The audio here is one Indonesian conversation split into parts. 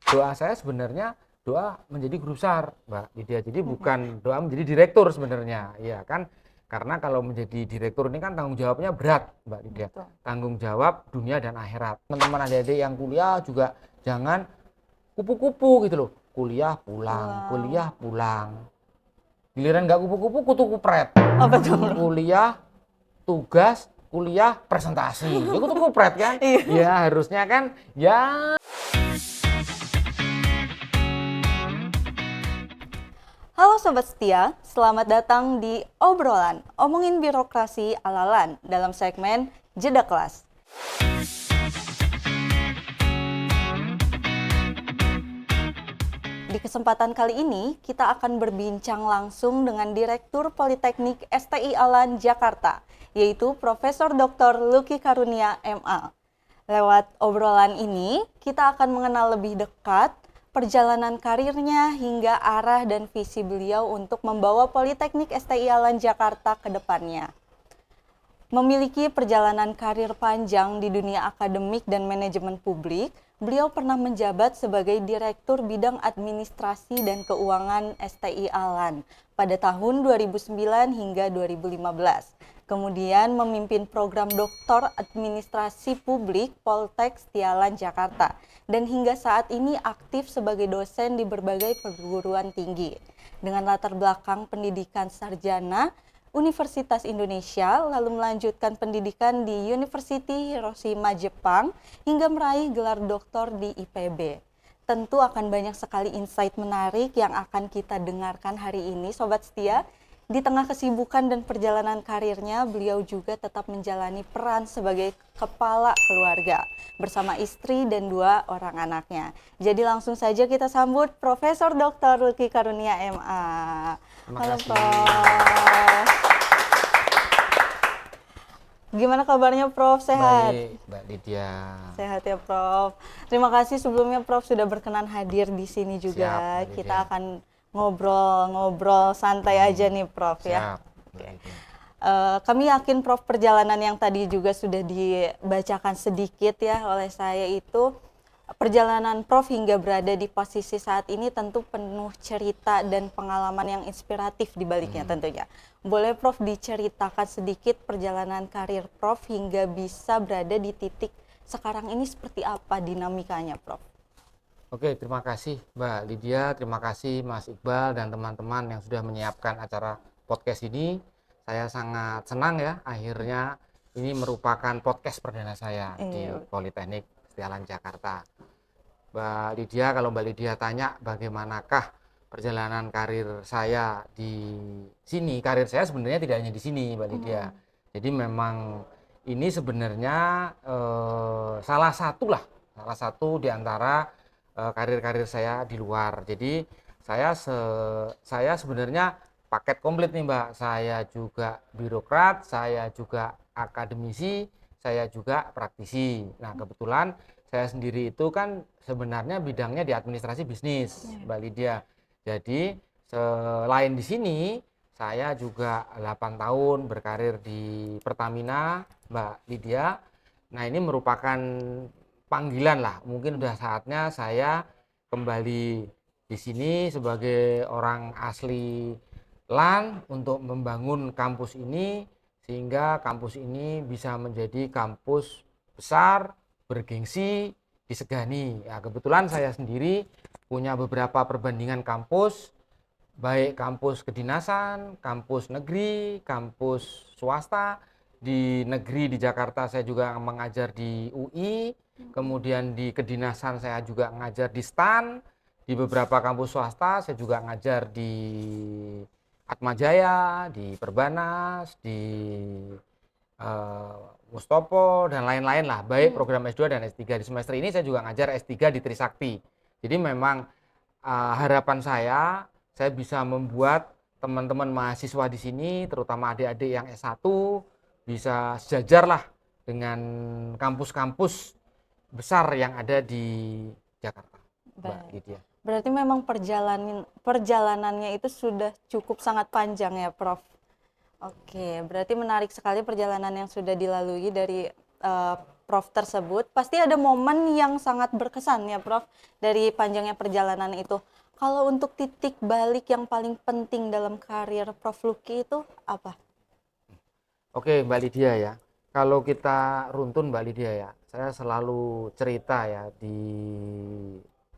doa saya sebenarnya doa menjadi guru besar, Mbak Lydia. Jadi bukan doa menjadi direktur sebenarnya, ya kan? Karena kalau menjadi direktur ini kan tanggung jawabnya berat, Mbak Lydia. Betul. Tanggung jawab dunia dan akhirat. Teman-teman adik-adik yang kuliah juga jangan kupu-kupu gitu loh. Kuliah pulang, kuliah pulang. Giliran nggak kupu-kupu, kutu kupret. Oh, betul, Prof. Kuliah, tugas, kuliah, presentasi. Ya kutu kupret kan? Iya. Ya harusnya kan, ya. Halo Sobat Setia, selamat datang di Obrolan, omongin birokrasi ala-lan dalam segmen Jeda Kelas. Di kesempatan kali ini, kita akan berbincang langsung dengan Direktur Politeknik STI Alan Jakarta, yaitu Profesor Dr. Lucky Karunia, MA. Lewat obrolan ini, kita akan mengenal lebih dekat perjalanan karirnya hingga arah dan visi beliau untuk membawa Politeknik STI Alan Jakarta ke depannya. Memiliki perjalanan karir panjang di dunia akademik dan manajemen publik, beliau pernah menjabat sebagai Direktur Bidang Administrasi dan Keuangan STI Alan pada tahun 2009 hingga 2015. Kemudian memimpin program Doktor Administrasi Publik Poltek Setialan Jakarta dan hingga saat ini aktif sebagai dosen di berbagai perguruan tinggi. Dengan latar belakang pendidikan sarjana Universitas Indonesia, lalu melanjutkan pendidikan di University Hiroshima, Jepang, hingga meraih gelar doktor di IPB. Tentu akan banyak sekali insight menarik yang akan kita dengarkan hari ini, Sobat Setia. Di tengah kesibukan dan perjalanan karirnya, beliau juga tetap menjalani peran sebagai kepala keluarga bersama istri dan 2 orang anaknya. Jadi langsung saja kita sambut Profesor Dr. Lucky Karunia, MA. Halo, Prof. Gimana kabarnya, Prof? Sehat? Baik, Mbak Lydia. Sehat ya, Prof. Terima kasih sebelumnya, Prof, sudah berkenan hadir di sini juga. Siap, Mbak Lydia. Kita akan ngobrol-ngobrol santai aja nih, Prof. Ya. Siap, Mbak Lydia. Kami yakin, Prof, perjalanan yang tadi juga sudah dibacakan sedikit ya oleh saya itu, perjalanan Prof hingga berada di posisi saat ini tentu penuh cerita dan pengalaman yang inspiratif di baliknya tentunya. Boleh Prof diceritakan sedikit perjalanan karir Prof hingga bisa berada di titik sekarang ini seperti apa dinamikanya, Prof? Oke, terima kasih Mbak Lydia, terima kasih Mas Iqbal dan teman-teman yang sudah menyiapkan acara podcast ini. Saya sangat senang ya, akhirnya ini merupakan podcast perdana saya di Politeknik Setialan Jakarta. Mbak Lydia, kalau Mbak Lydia tanya bagaimanakah perjalanan karir saya di sini, karir saya sebenarnya tidak hanya di sini, Mbak Lydia. Jadi memang ini sebenarnya salah satu di antara karir-karir saya di luar. Jadi saya sebenarnya paket komplit nih, Mbak. Saya juga birokrat, saya juga akademisi, saya juga praktisi. Nah, kebetulan saya sendiri itu kan sebenarnya bidangnya di administrasi bisnis, Mbak Lydia. Jadi selain di sini, saya juga 8 tahun berkarir di Pertamina, Mbak Lydia. Nah, ini merupakan panggilan lah, mungkin udah saatnya saya kembali di sini sebagai orang asli LAN untuk membangun kampus ini sehingga kampus ini bisa menjadi kampus besar, bergengsi, disegani. Ya, kebetulan saya sendiri punya beberapa perbandingan kampus, baik kampus kedinasan, kampus negeri, kampus swasta. Di negeri di Jakarta saya juga mengajar di UI, kemudian di kedinasan saya juga ngajar di STAN, di beberapa kampus swasta saya juga ngajar di Atmajaya, di Perbanas, di Mustopo dan lain-lain lah, baik program S2 dan S3. Di semester ini saya juga ngajar S3 di Trisakti. Jadi memang harapan saya bisa membuat teman-teman mahasiswa di sini, terutama adik-adik yang S1, bisa sejajar lah dengan kampus-kampus besar yang ada di Jakarta, Mbak Lydia. Berarti memang perjalanannya itu sudah cukup sangat panjang ya, Prof. Oke, berarti menarik sekali perjalanan yang sudah dilalui dari Prof tersebut, pasti ada momen yang sangat berkesan ya Prof dari panjangnya perjalanan itu. Kalau untuk titik balik yang paling penting dalam karir Prof Lucky itu apa? Oke, Mbak Lydia ya. Kalau kita runtun Mbak Lydia ya, saya selalu cerita ya di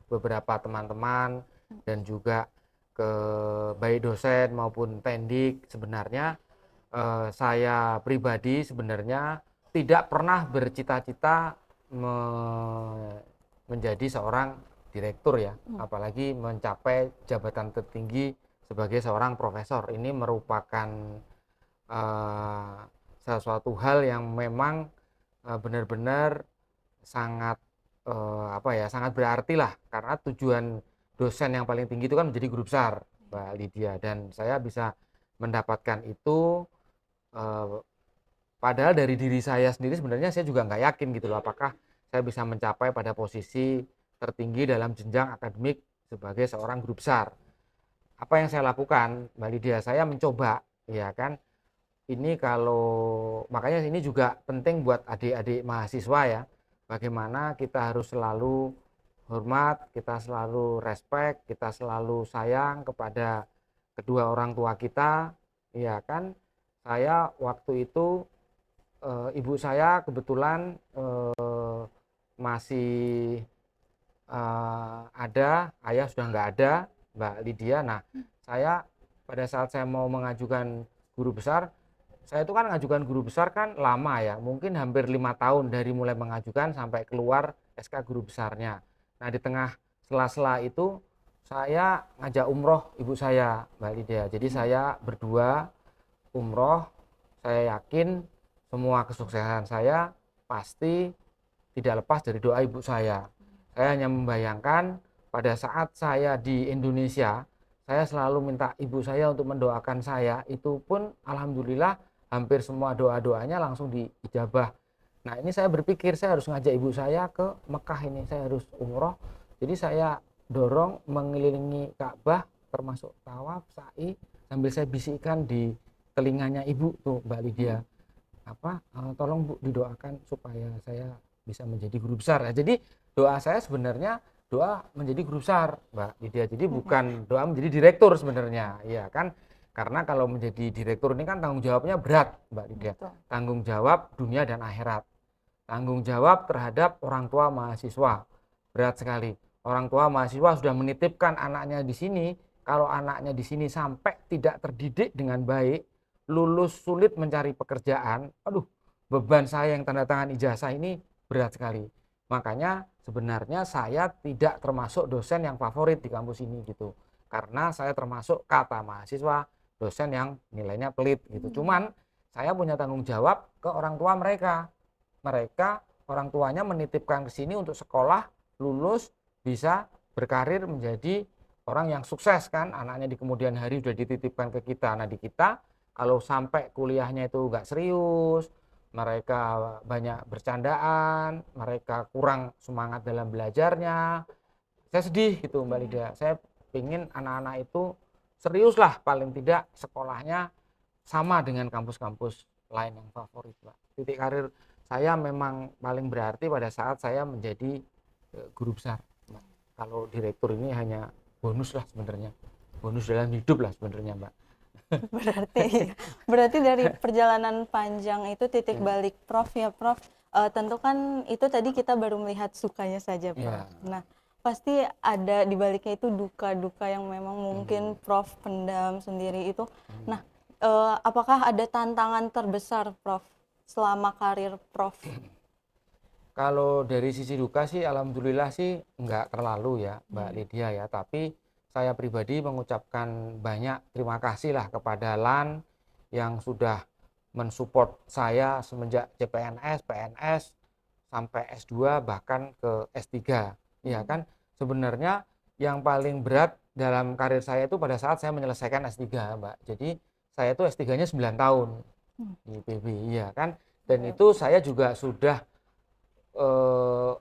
beberapa teman-teman dan juga ke baik dosen maupun pendik. Sebenarnya saya pribadi sebenarnya tidak pernah bercita-cita menjadi seorang direktur ya, apalagi mencapai jabatan tertinggi sebagai seorang profesor. Ini merupakan sesuatu hal yang memang benar-benar sangat sangat berarti lah, karena tujuan dosen yang paling tinggi itu kan menjadi guru besar, Mbak Lydia, dan saya bisa mendapatkan itu padahal dari diri saya sendiri sebenarnya saya juga nggak yakin gitu loh, apakah saya bisa mencapai pada posisi tertinggi dalam jenjang akademik sebagai seorang guru besar. Apa yang saya lakukan, Mbak Lydia, saya mencoba, ya kan, ini kalau makanya ini juga penting buat adik-adik mahasiswa ya, bagaimana kita harus selalu hormat, kita selalu respect, kita selalu sayang kepada kedua orang tua kita, ya kan. Saya waktu itu ibu saya kebetulan masih ada, ayah sudah nggak ada, Mbak Lydia. Nah, saya pada saat saya mau mengajukan guru besar, saya itu kan mengajukan guru besar kan lama ya, mungkin hampir 5 tahun dari mulai mengajukan sampai keluar SK guru besarnya. Nah, di tengah sela-sela itu saya ngajak umroh ibu saya, Mbak Lydia. Jadi saya berdua umroh, saya yakin semua kesuksesan saya pasti tidak lepas dari doa ibu saya. Saya hanya membayangkan pada saat saya di Indonesia, saya selalu minta ibu saya untuk mendoakan saya, itu pun alhamdulillah hampir semua doa-doanya langsung diijabah. Nah, ini saya berpikir saya harus ngajak ibu saya ke Mekah, ini saya harus umroh. Jadi saya dorong mengelilingi Ka'bah termasuk tawaf, sa'i, sambil saya bisikkan di telinganya ibu tuh Mbak Lydia, tolong Bu didoakan supaya saya bisa menjadi guru besar. Nah, jadi doa saya sebenarnya doa menjadi guru besar, Mbak Lydia. Jadi bukan doa menjadi direktur sebenarnya, ya kan? Karena kalau menjadi direktur ini kan tanggung jawabnya berat, Mbak Lydia. Tanggung jawab dunia dan akhirat. Tanggung jawab terhadap orang tua mahasiswa. Berat sekali. Orang tua mahasiswa sudah menitipkan anaknya di sini, kalau anaknya di sini sampai tidak terdidik dengan baik, lulus sulit mencari pekerjaan, aduh, beban saya yang tanda tangan ijazah ini berat sekali. Makanya sebenarnya saya tidak termasuk dosen yang favorit di kampus ini gitu. Karena saya termasuk kata mahasiswa dosen yang nilainya pelit gitu. Cuman saya punya tanggung jawab ke orang tua mereka. Mereka orang tuanya menitipkan ke sini untuk sekolah, lulus, bisa berkarir menjadi orang yang sukses kan. Anaknya di kemudian hari sudah dititipkan ke kita. Nah, di kita kalau sampai kuliahnya itu enggak serius, mereka banyak bercandaan, mereka kurang semangat dalam belajarnya, saya sedih gitu Mbak Lydia. Saya ingin anak-anak itu serius lah, paling tidak sekolahnya sama dengan kampus-kampus lain yang favorit, Mbak. Titik karir saya memang paling berarti pada saat saya menjadi guru besar, Mbak. Kalau direktur ini hanya bonus lah sebenarnya, bonus dalam hidup lah sebenarnya, Mbak. Berarti dari perjalanan panjang itu titik balik Prof ya Prof. Tentu kan itu tadi kita baru melihat sukanya saja Prof. Ya. Nah, pasti ada di baliknya itu duka-duka yang memang mungkin Prof pendam sendiri itu. Nah, apakah ada tantangan terbesar Prof selama karir Prof? Kalau dari sisi duka sih alhamdulillah sih enggak terlalu ya Mbak Lydia ya, tapi saya pribadi mengucapkan banyak terima kasih lah kepada LAN yang sudah mensupport saya semenjak CPNS, PNS, sampai S2 bahkan ke S3. Ya kan, sebenarnya yang paling berat dalam karir saya itu pada saat saya menyelesaikan S3, Mbak. Jadi saya itu S3-nya 9 tahun di IPB, ya kan. Dan itu saya juga sudah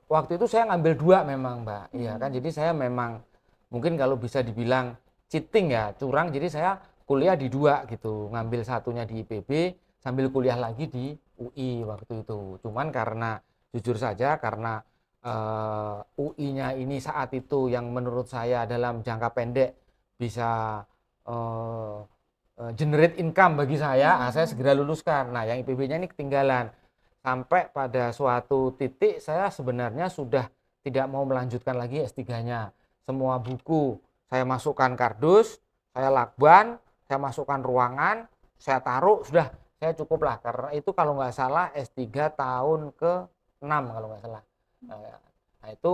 waktu itu saya ngambil 2 memang, Mbak. Iya kan, jadi saya memang mungkin kalau bisa dibilang cheating ya, curang, jadi saya kuliah di 2 gitu, ngambil satunya di IPB sambil kuliah lagi di UI waktu itu. Cuman karena Jujur saja karena UI-nya ini saat itu yang menurut saya dalam jangka pendek bisa generate income bagi saya segera luluskan. Nah, yang IPB-nya ini ketinggalan. Sampai pada suatu titik saya sebenarnya sudah tidak mau melanjutkan lagi S3-nya. Semua buku saya masukkan kardus, saya lakban, saya masukkan ruangan, saya taruh, sudah saya cukup lah. Karena itu kalau nggak salah S3 tahun ke-6 kalau nggak salah. Nah itu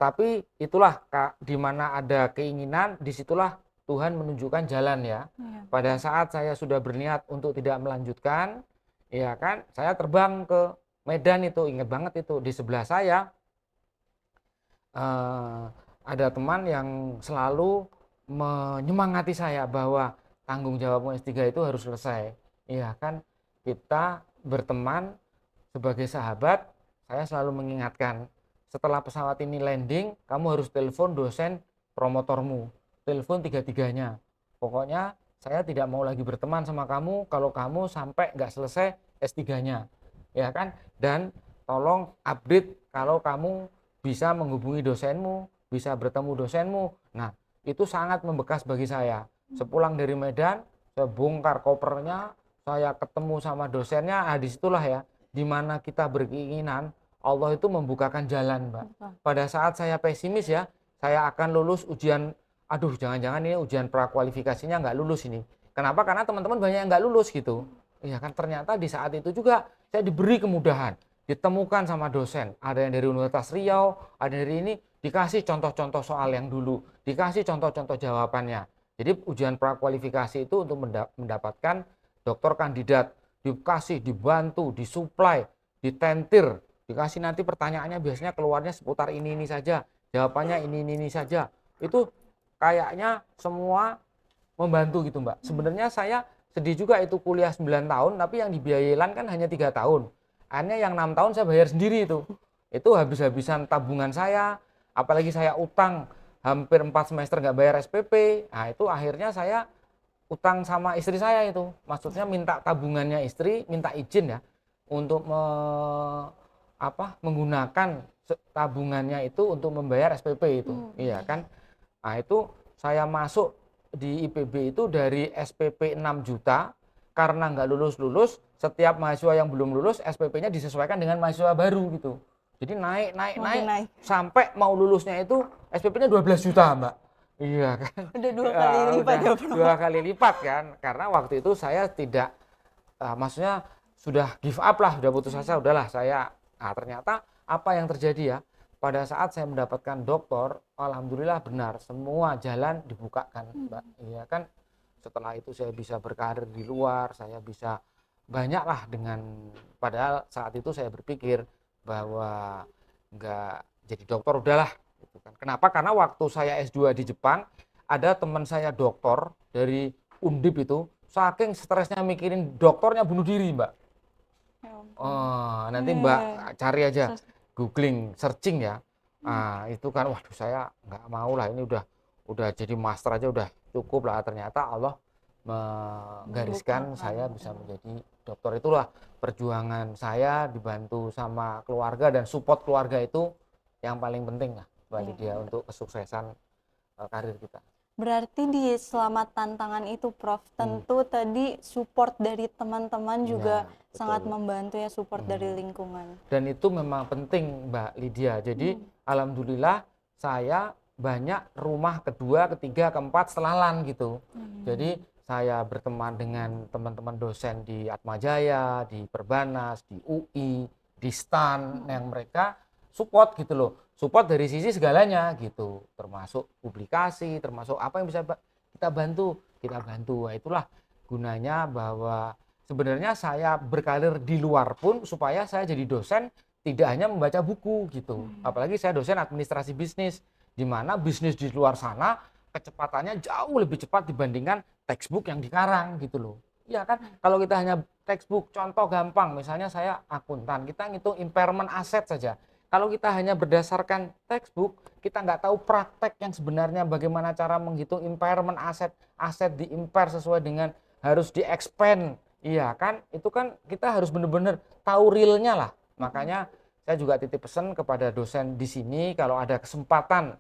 tapi itulah di mana ada keinginan, disitulah Tuhan menunjukkan jalan ya. Pada saat saya sudah berniat untuk tidak melanjutkan, ya kan, saya terbang ke Medan itu, ingat banget itu di sebelah saya ada teman yang selalu menyemangati saya bahwa tanggung jawabmu S3 itu harus selesai. Iya kan, kita berteman sebagai sahabat, saya selalu mengingatkan, setelah pesawat ini landing, kamu harus telepon dosen promotormu. Telepon tiga-tiganya. Pokoknya saya tidak mau lagi berteman sama kamu kalau kamu sampai nggak selesai S3-nya. Ya kan? Dan tolong update kalau kamu bisa menghubungi dosenmu, bisa bertemu dosenmu. Nah, itu sangat membekas bagi saya. Sepulang dari Medan, saya bongkar kopernya, saya ketemu sama dosennya. Nah, disitulah ya, di mana kita berkeinginan, Allah itu membukakan jalan, Mbak. Pada saat saya pesimis ya, saya akan lulus ujian, aduh jangan-jangan ini ujian prakualifikasinya nggak lulus ini. Kenapa? Karena teman-teman banyak yang nggak lulus gitu. Iya kan, ternyata di saat itu juga saya diberi kemudahan, ditemukan sama dosen. Ada yang dari Universitas Riau, ada dari ini, dikasih contoh-contoh soal yang dulu, dikasih contoh-contoh jawabannya. Jadi ujian prakualifikasi itu untuk mendapatkan doktor kandidat, dikasih, dibantu, disuplai, ditentir, dikasih nanti pertanyaannya biasanya keluarnya seputar ini saja, jawabannya ini saja. Itu kayaknya semua membantu gitu, Mbak. Sebenarnya saya sedih juga itu kuliah 9 tahun, tapi yang dibiayai LAN kan hanya 3 tahun. Akhirnya yang 6 tahun saya bayar sendiri itu. Itu habis-habisan tabungan saya, apalagi saya utang hampir 4 semester nggak bayar SPP. Nah itu akhirnya saya utang sama istri saya itu. Maksudnya minta tabungannya istri, minta izin ya untuk menggunakan tabungannya itu untuk membayar SPP itu. Iya kan? Nah itu saya masuk di IPB itu dari SPP 6 juta, karena nggak lulus-lulus, setiap mahasiswa yang belum lulus SPP-nya disesuaikan dengan mahasiswa baru gitu. Jadi naik sampai mau lulusnya itu SPP-nya 12 juta, Mbak. Iya kan? Udah 2 kali lipat ya, Bro. 2 kali lipat kan, karena waktu itu saya tidak maksudnya sudah give up lah, sudah putus asa, udahlah saya. Nah ternyata apa yang terjadi ya, pada saat saya mendapatkan doktor, alhamdulillah benar semua jalan dibukakan, Mbak. Iya kan, setelah itu saya bisa berkarir di luar, saya bisa banyak lah padahal saat itu saya berpikir bahwa nggak jadi dokter udahlah gitu kan. Kenapa? Karena waktu saya S2 di Jepang, ada teman saya dokter dari Undip itu, saking stresnya mikirin dokternya bunuh diri, Mbak. Nanti Mbak cari aja, googling, searching ya. Itu kan, waduh saya nggak mau lah, ini udah jadi master aja udah cukup lah. Ternyata Allah menggariskan saya bisa menjadi dokter. Itulah perjuangan saya, dibantu sama keluarga dan support keluarga itu yang paling penting lah bagi dia untuk kesuksesan karir kita. Berarti di selama tantangan itu, Prof, tentu tadi support dari teman-teman juga sangat membantu ya, support dari lingkungan. Dan itu memang penting, Mbak Lydia. Jadi alhamdulillah saya banyak rumah kedua, ketiga, keempat setelah LAN gitu. Jadi saya berteman dengan teman-teman dosen di Atmajaya, di Perbanas, di UI, di STAN, yang mereka support gitu loh. Support dari sisi segalanya gitu, termasuk publikasi, termasuk apa yang bisa kita bantu. Nah, itulah gunanya bahwa sebenarnya saya berkarir di luar pun supaya saya jadi dosen tidak hanya membaca buku gitu. Apalagi saya dosen administrasi bisnis, di mana bisnis di luar sana kecepatannya jauh lebih cepat dibandingkan textbook yang dikarang gitu loh. Iya kan, kalau kita hanya textbook, contoh gampang, misalnya saya akuntan, kita ngitung impairment aset saja. Kalau kita hanya berdasarkan textbook, kita nggak tahu praktek yang sebenarnya bagaimana cara menghitung impairment aset di-impair sesuai dengan harus di-expand. Iya kan, itu kan kita harus benar-benar tahu realnya lah. Makanya saya juga titip pesan kepada dosen di sini kalau ada kesempatan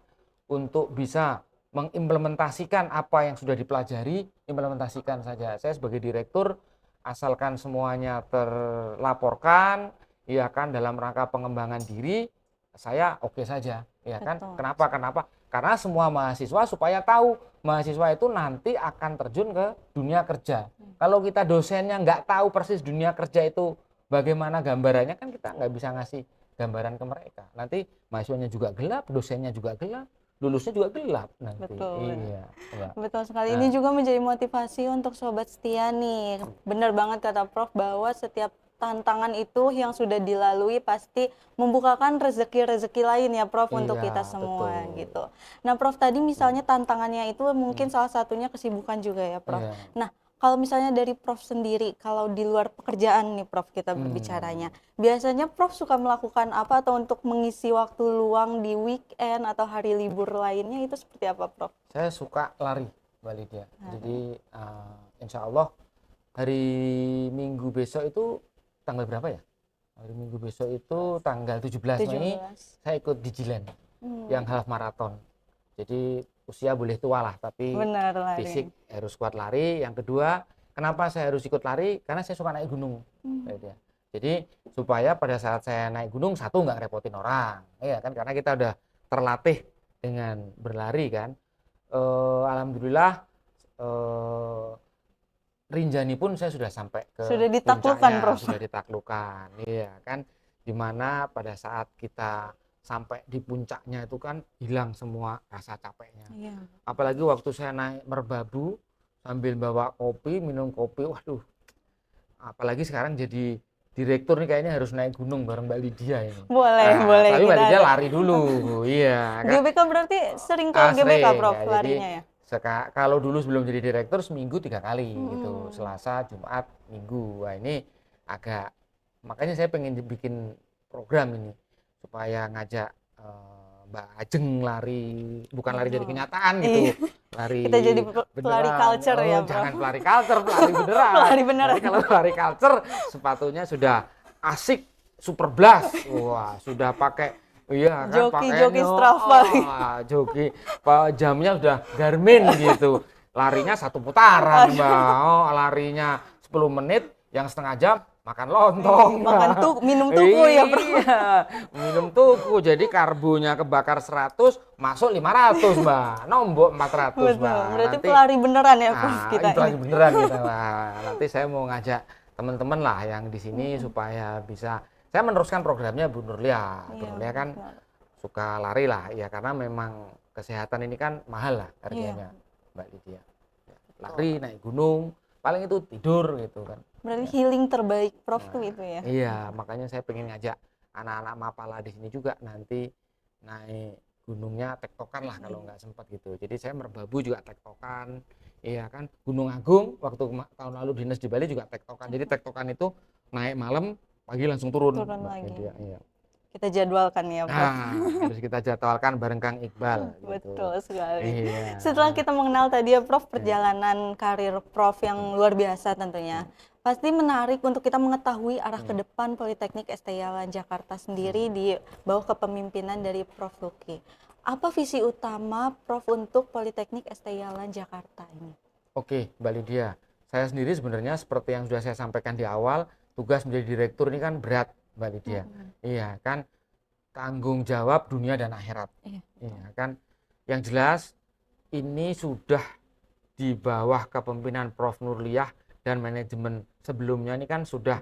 untuk bisa mengimplementasikan apa yang sudah dipelajari, implementasikan saja. Saya sebagai direktur, asalkan semuanya terlaporkan, ya kan, dalam rangka pengembangan diri, saya oke saja, ya kan. Betul. Kenapa? Karena semua mahasiswa supaya tahu mahasiswa itu nanti akan terjun ke dunia kerja. Kalau kita dosennya nggak tahu persis dunia kerja itu bagaimana gambarannya, kan kita nggak bisa ngasih gambaran ke mereka. Nanti mahasiswanya juga gelap, dosennya juga gelap, lulusnya juga gelap nanti. Betul. Iya, Mbak. Betul sekali. Ini juga menjadi motivasi untuk sobat setia nih. Benar banget kata Prof bahwa setiap tantangan itu yang sudah dilalui pasti membukakan rezeki-rezeki lain ya Prof untuk Iya, kita semua betul. gitu. Nah Prof tadi misalnya tantangannya itu mungkin salah satunya kesibukan juga ya Prof. Iya. Nah kalau misalnya dari Prof sendiri, kalau di luar pekerjaan nih Prof kita berbicaranya, biasanya Prof suka melakukan apa atau untuk mengisi waktu luang di weekend atau hari libur lainnya itu seperti apa Prof? Saya suka lari, Mbak Lydia. Jadi insya Allah hari Minggu besok itu tanggal berapa ya? Hari Minggu besok itu tanggal 17 Mei 17. saya ikut Digiland yang half marathon. Jadi usia boleh tua lah, tapi Benar, lari. fisik harus kuat lari. Yang kedua, kenapa saya harus ikut lari? Karena saya suka naik gunung. Jadi supaya pada saat saya naik gunung, satu nggak repotin orang, ya kan? Karena kita udah terlatih dengan berlari kan. Alhamdulillah Rinjani pun saya sudah sampai ke Sudah ditaklukkan, puncaknya, Prof. sudah ditaklukkan, iya kan, dimana pada saat kita sampai di puncaknya itu kan hilang semua rasa capeknya. Iya. Apalagi waktu saya naik Merbabu sambil bawa kopi, minum kopi, waduh, apalagi sekarang jadi direktur nih kayaknya harus naik gunung bareng Mbak Lydia ini. Boleh, boleh. Tapi Mbak kita Lydia ada. lari dulu, iya kan. GBK berarti sering ke GBK Sering, Prof ya. larinya ya? Kalau dulu sebelum jadi direktur seminggu 3 kali gitu, Selasa, Jumat, Minggu. Wah ini agak, makanya saya pengen bikin program ini supaya ngajak Mbak Ajeng lari, bukan lari dari kenyataan gitu, lari Kita jadi pelari beneran. culture ya, Prof. Jangan pelari culture, pelari beneran. Pelari beneran. Nanti kalau pelari culture sepatunya sudah asik super blast, wah sudah pakai. Iya kan, Joki Strava. Joki, jamnya udah Garmin gitu. Larinya 1 putaran, Mbak. Oh, larinya 10 menit, yang setengah jam makan lontong. Minum tuku ya, Bro. Iya, minum tuku. Jadi karbonya kebakar 100, masuk 500, Mbak. Nombok 400, Betul. Mbak. Berarti Nanti, pelari beneran ya, Prof kita. itu lagi beneran kita lah. Nanti saya mau ngajak teman-teman lah yang di sini supaya bisa. Saya meneruskan programnya Bu Nurlia. Bu Nurlia kan suka lari lah, ya karena memang kesehatan ini kan mahal lah harganya, Mbak Lydia. Lari, naik gunung, paling itu tidur gitu kan. Berarti healing terbaik Prof tuh itu ya? Iya, makanya saya pengen ngajak anak-anak Mapala di sini juga nanti naik gunungnya tektokan lah kalau nggak sempat gitu. Jadi saya Merbabu juga tektokan, iya kan. Gunung Agung waktu tahun lalu dinas di Bali juga tektokan. Jadi tektokan itu naik malam, pagi langsung turun lagi. Iya. Kita jadwalkan ya, Prof. Harus kita jadwalkan bareng Kang Iqbal. Betul sekali. Iya. Setelah kita mengenal tadi ya Prof perjalanan karir Prof yang luar biasa tentunya, pasti menarik untuk kita mengetahui arah ke depan Politeknik STI Alan Jakarta sendiri di bawah kepemimpinan dari Prof Luki. Apa visi utama Prof untuk Politeknik STI Alan Jakarta ini? Oke, Mbak Lydia. Saya sendiri sebenarnya seperti yang sudah saya sampaikan di awal, tugas menjadi direktur ini kan berat, Mbak Lydia. Iya kan, tanggung jawab dunia dan akhirat. Iya kan. Yang jelas ini sudah di bawah kepemimpinan Prof Nurliah dan manajemen sebelumnya ini kan sudah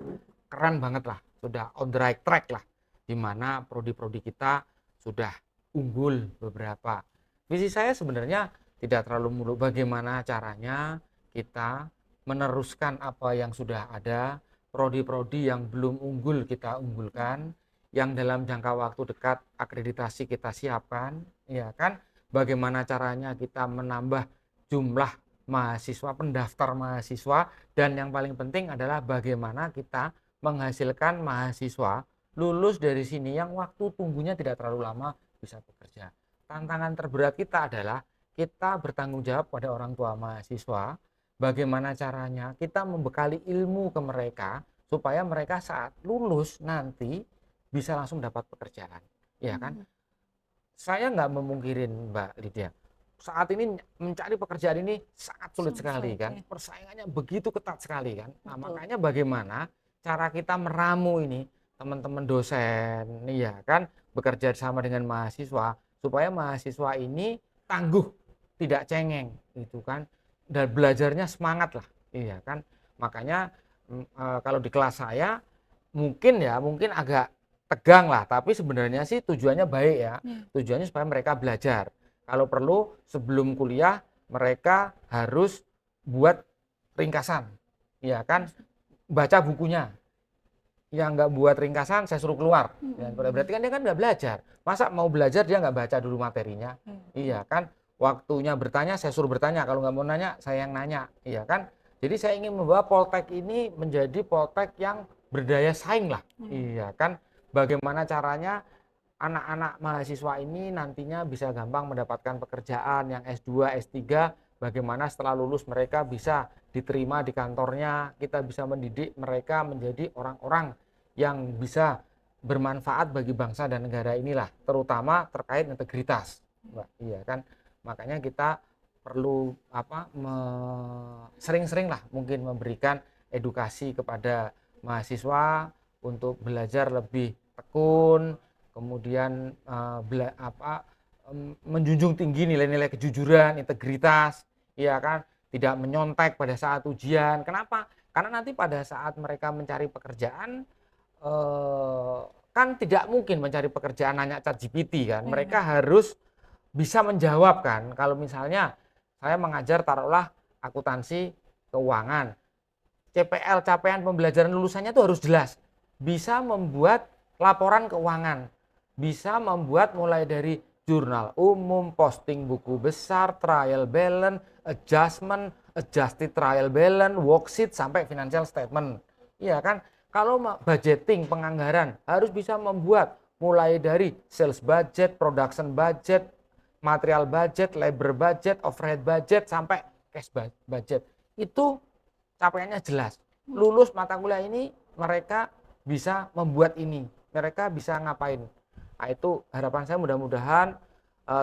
keren banget lah, sudah on the right track lah, di mana prodi-prodi kita sudah unggul beberapa. Visi saya sebenarnya tidak terlalu muluk, bagaimana caranya kita meneruskan apa yang sudah ada, prodi-prodi yang belum unggul kita unggulkan, yang dalam jangka waktu dekat akreditasi kita siapkan, ya kan? Bagaimana caranya kita menambah jumlah mahasiswa, pendaftar mahasiswa, dan yang paling penting adalah bagaimana kita menghasilkan mahasiswa lulus dari sini yang waktu tunggunya tidak terlalu lama bisa bekerja. Tantangan terberat kita adalah kita bertanggung jawab pada orang tua mahasiswa, bagaimana caranya kita membekali ilmu ke mereka supaya mereka saat lulus nanti bisa langsung dapat pekerjaan, ya kan? Saya nggak memungkirin Mbak Lydia, saat ini mencari pekerjaan ini sangat sulit sekali kan, ya. persaingannya begitu ketat sekali kan. Nah, Betul. makanya bagaimana cara kita meramu ini teman-teman dosen, ya kan, bekerja sama dengan mahasiswa supaya mahasiswa ini tangguh, tidak cengeng, gitu kan, dan belajarnya semangat lah, iya kan. Makanya kalau di kelas saya mungkin agak tegang lah, tapi sebenarnya sih tujuannya baik ya. Tujuannya supaya mereka belajar. Kalau perlu sebelum kuliah mereka harus buat ringkasan, ya kan, baca bukunya. Yang nggak buat ringkasan saya suruh keluar. Ya, berarti kan dia kan nggak belajar. Masa mau belajar dia nggak baca dulu materinya? Iya kan. Waktunya bertanya saya suruh bertanya. Kalau nggak mau nanya saya yang nanya. Iya kan. Jadi saya ingin membawa Poltek ini menjadi Poltek yang berdaya saing lah. Iya kan. Bagaimana caranya anak-anak mahasiswa ini nantinya bisa gampang mendapatkan pekerjaan yang S2, S3, bagaimana setelah lulus mereka bisa diterima di kantornya, kita bisa mendidik mereka menjadi orang-orang yang bisa bermanfaat bagi bangsa dan negara inilah, terutama terkait integritas, Mbak. Iya kan? Makanya kita perlu sering-sering lah mungkin memberikan edukasi kepada mahasiswa untuk belajar lebih tekun, kemudian menjunjung tinggi nilai-nilai kejujuran, integritas, ya kan, tidak menyontek pada saat ujian. Kenapa? Karena nanti pada saat mereka mencari pekerjaan kan tidak mungkin mencari pekerjaan nanya ChatGPT kan. Mereka harus bisa menjawab kan. Kalau misalnya saya mengajar taruhlah akuntansi keuangan, CPL capaian pembelajaran lulusannya itu harus jelas. Bisa membuat laporan keuangan, bisa membuat mulai dari jurnal umum, posting buku besar, trial balance, adjustment, adjusted trial balance, worksheet sampai financial statement. Iya kan? Kalau budgeting, penganggaran harus bisa membuat mulai dari sales budget, production budget, material budget, labor budget, overhead budget sampai cash budget. Itu capaiannya jelas. Lulus mata kuliah ini mereka bisa membuat ini, mereka bisa ngapain. Nah, itu harapan saya mudah-mudahan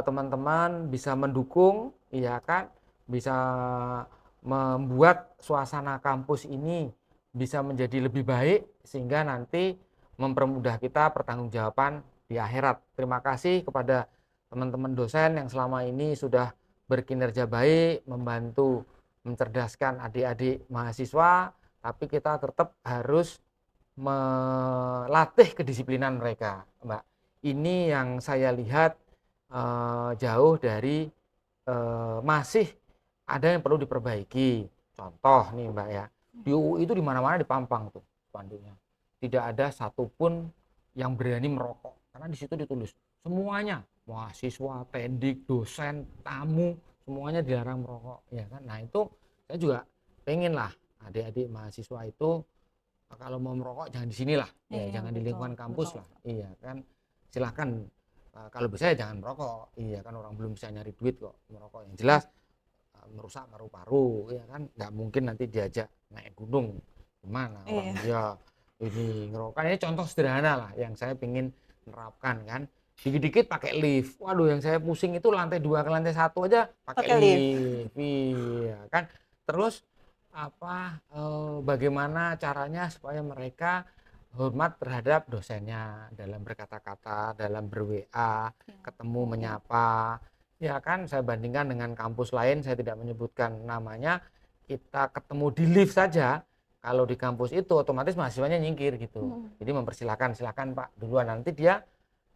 teman-teman bisa mendukung, iya kan, bisa membuat suasana kampus ini bisa menjadi lebih baik sehingga nanti mempermudah kita pertanggungjawaban di akhirat. Terima kasih kepada teman-teman dosen yang selama ini sudah berkinerja baik, membantu mencerdaskan adik-adik mahasiswa, tapi kita tetap harus melatih kedisiplinan mereka, Mbak. Ini yang saya lihat jauh dari masih ada yang perlu diperbaiki. Contoh nih Mbak ya, di UI itu di mana-mana dipampang tuh spanduknya. Tidak ada satupun yang berani merokok, karena di situ ditulis semuanya, mahasiswa, pendik, dosen, tamu, semuanya dilarang merokok, ya kan. Nah itu saya juga pengen lah adik-adik mahasiswa itu kalau mau merokok jangan di sinilah, ya, jangan di lingkungan kampus lah, iya kan. Silahkan kalau bisa ya jangan merokok, iya kan, orang belum bisa nyari duit kok merokok, yang jelas merusak paru-paru, ya kan. Nggak mungkin nanti diajak naik gunung gimana orang dia ini ngerokok. Ini contoh sederhana lah yang saya ingin menerapkan kan. Dikit-dikit pakai lift, waduh yang saya pusing itu lantai 2 ke lantai 1 aja pakai lift, iya kan. Terus bagaimana caranya supaya mereka hormat terhadap dosennya dalam berkata-kata, dalam ber-WA, ketemu menyapa, ya kan. Saya bandingkan dengan kampus lain, saya tidak menyebutkan namanya, kita ketemu di lift saja, kalau di kampus itu otomatis mahasiswanya nyingkir gitu. Jadi mempersilahkan, silakan Pak duluan, nanti dia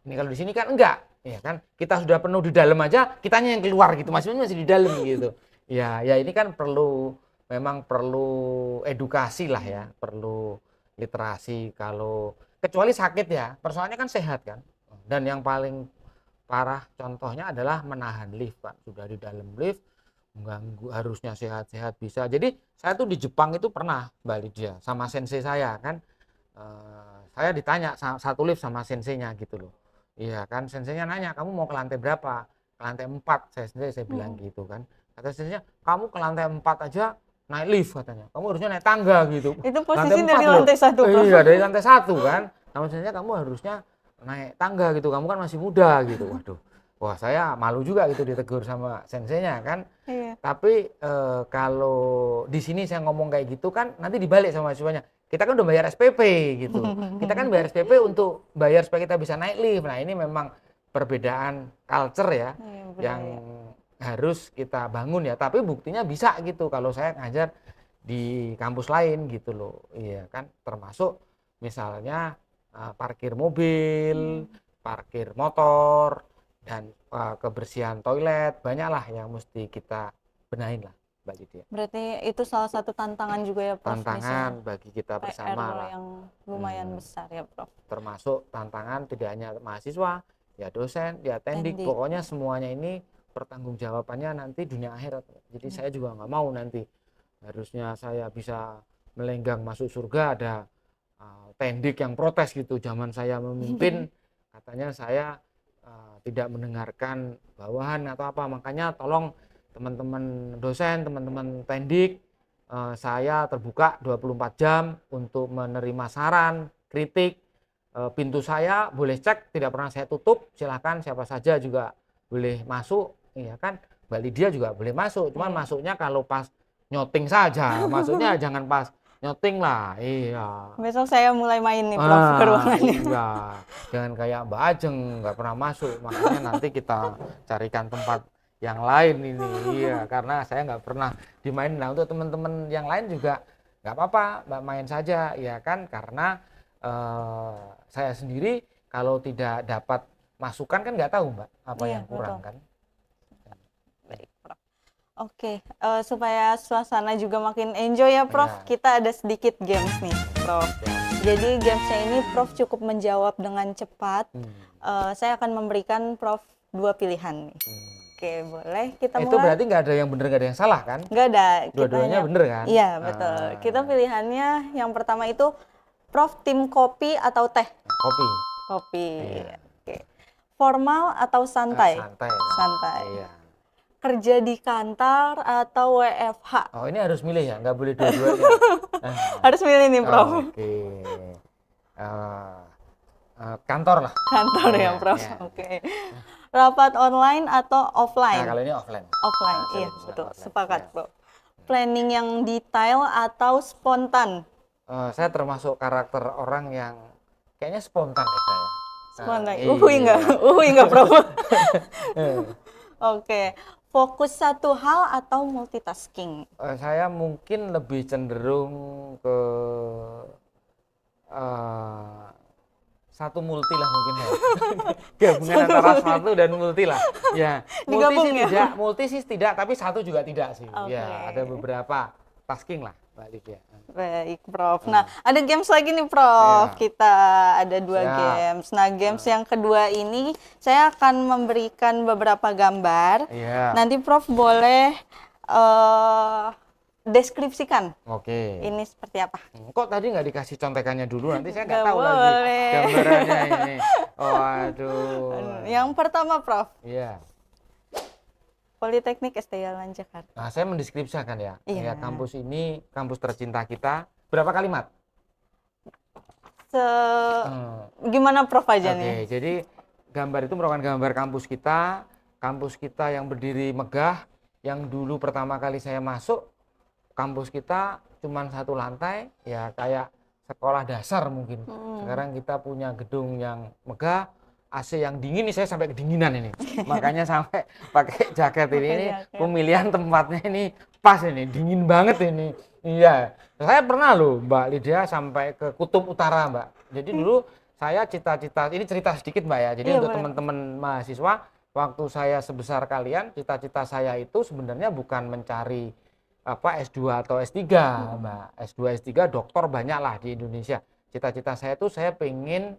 ini. Kalau di sini kan enggak, ya kan, kita sudah penuh di dalam aja, kitanya yang keluar gitu, mahasiswanya masih di dalam gitu. Ya ini kan memang perlu edukasi lah ya, perlu literasi. Kalau kecuali sakit ya, persoalannya kan sehat kan. Dan yang paling parah contohnya adalah menahan lift Pak, sudah di dalam lift mengganggu, harusnya sehat-sehat bisa. Jadi saya tuh di Jepang itu pernah Mbak Lydia sama sensei saya kan, saya ditanya satu lift sama senseinya gitu loh, iya kan. Senseinya nanya, kamu mau ke lantai berapa? Ke lantai 4 saya bilang gitu kan. Kata senseinya, kamu ke lantai 4 aja naik lift katanya, kamu harusnya naik tangga gitu. Itu posisi Lantai 4 dari loh. lantai 1 Prof. Iya dari lantai 1 kan. Sama dosennya kamu harusnya naik tangga gitu, kamu kan masih muda gitu. Waduh, wah saya malu juga gitu ditegur sama senseinya kan. Iya. Tapi kalau di sini saya ngomong kayak gitu kan nanti dibalik sama mahasiswanya. Kita kan udah bayar SPP gitu. Kita kan bayar SPP untuk bayar supaya kita bisa naik lift. Nah ini memang perbedaan culture ya Iya, yang budaya. harus kita bangun ya. Tapi buktinya bisa gitu kalau saya ngajar di kampus lain gitu loh. Iya kan, termasuk misalnya parkir mobil, parkir motor, dan kebersihan toilet, banyaklah yang mesti kita benahin lah Mbak Lydia. Berarti itu salah satu tantangan juga ya Prof, Tantangan misalnya bagi kita PR bersama lah. yang lumayan Hmm, besar ya Prof. termasuk tantangan tidak hanya mahasiswa, ya dosen, ya tendik, Tendik. pokoknya semuanya ini pertanggungjawabannya nanti dunia akhirat. Jadi saya juga nggak mau nanti harusnya saya bisa melenggang masuk surga ada tendik yang protes gitu. Zaman saya memimpin katanya saya tidak mendengarkan bawahan atau apa. Makanya tolong teman-teman dosen, teman-teman tendik, saya terbuka 24 jam untuk menerima saran, kritik. Pintu saya boleh cek, tidak pernah saya tutup, silahkan siapa saja juga boleh masuk, iya kan. Mbak Lydia juga boleh masuk, cuman masuknya kalau pas nyoting saja, masuknya jangan pas nyoting lah, iya. Besok saya mulai main nih Prof ke ruangannya. Iya, jangan kayak Mbak Ajeng nggak pernah masuk, makanya nanti kita carikan tempat yang lain ini, iya, karena saya nggak pernah dimainin. Nah untuk teman-teman yang lain juga nggak apa-apa, Mbak main saja, ya kan, karena saya sendiri kalau tidak dapat masukan kan nggak tahu Mbak apa Iya, yang kurang betul. kan. Baik, Prof. Oke, supaya suasana juga makin enjoy ya Prof, Iya. kita ada sedikit games nih Prof. Jadi gamesnya ini Prof cukup menjawab dengan cepat. Saya akan memberikan Prof 2 pilihan nih. Oke, boleh kita Itu mulai? berarti nggak ada yang benar nggak ada yang salah kan? Nggak ada, kita Dua-duanya hanya bener kan? iya betul. Kita pilihannya yang pertama itu Prof tim kopi atau teh? Kopi. Kopi. Iya. Oke. Formal atau santai? Santai kan? Santai. Iya. Kerja di kantor atau WFH? Oh ini harus milih ya, nggak boleh dua-duanya. Harus milih nih Prof. Oke. Kantor lah. Kantor ya Iya, Prof. iya. Oke. Rapat online atau Nah offline? kalau ini offline. Offline, Nah, saya iya lebih suka betul. offline. Sepakat Iya. Prof. Planning yang detail atau spontan? Saya termasuk karakter orang yang kayaknya spontan ya saya. Spontan. Iya. Uhui enggak Prof. Oke. Fokus satu hal atau multitasking? Saya mungkin lebih cenderung ke eh, satu multi lah mungkin ya. Gabungan antara satu dan multi lah. Ya, Digabung ya? multi sih tidak, tapi satu juga tidak sih. Oke. Ya, ada beberapa tasking lah, Mbak Lydia. Baik, Prof. Nah, ada games lagi nih, Prof. Iya. Kita ada 2 Siap. games. Nah, games yang kedua ini saya akan memberikan beberapa gambar. Iya. Nanti Prof boleh deskripsikan Oke. ini seperti apa. Kok tadi nggak dikasih contekannya dulu? Nanti saya nggak Nggak tahu lagi boleh. gambarannya ini. Waduh. Yang pertama, Prof. Iya. Politeknik STI Alan Jakarta. Nah, saya mendeskripsikan ya. Iya. Ya, kampus ini kampus tercinta kita. Berapa kalimat? Gimana Prof aja Oke, nih? jadi gambar itu merupakan gambar kampus kita yang berdiri megah, yang dulu pertama kali saya masuk, kampus kita cuma satu lantai, ya kayak sekolah dasar mungkin. Sekarang kita punya gedung yang megah, AC yang dingin nih, saya sampai kedinginan ini. Makanya sampai pakai jaket ini, jaket. pemilihan tempatnya ini pas ini, dingin banget ini. Iya, saya pernah loh Mbak Lydia sampai ke Kutub Utara Mbak. Jadi dulu saya cita-cita, ini cerita sedikit Mbak ya. Jadi Iya, untuk boleh. teman-teman mahasiswa, waktu saya sebesar kalian, cita-cita saya itu sebenarnya bukan mencari S2 atau S3 Mbak. S2, S3 doktor banyak lah di Indonesia. Cita-cita saya itu saya pengen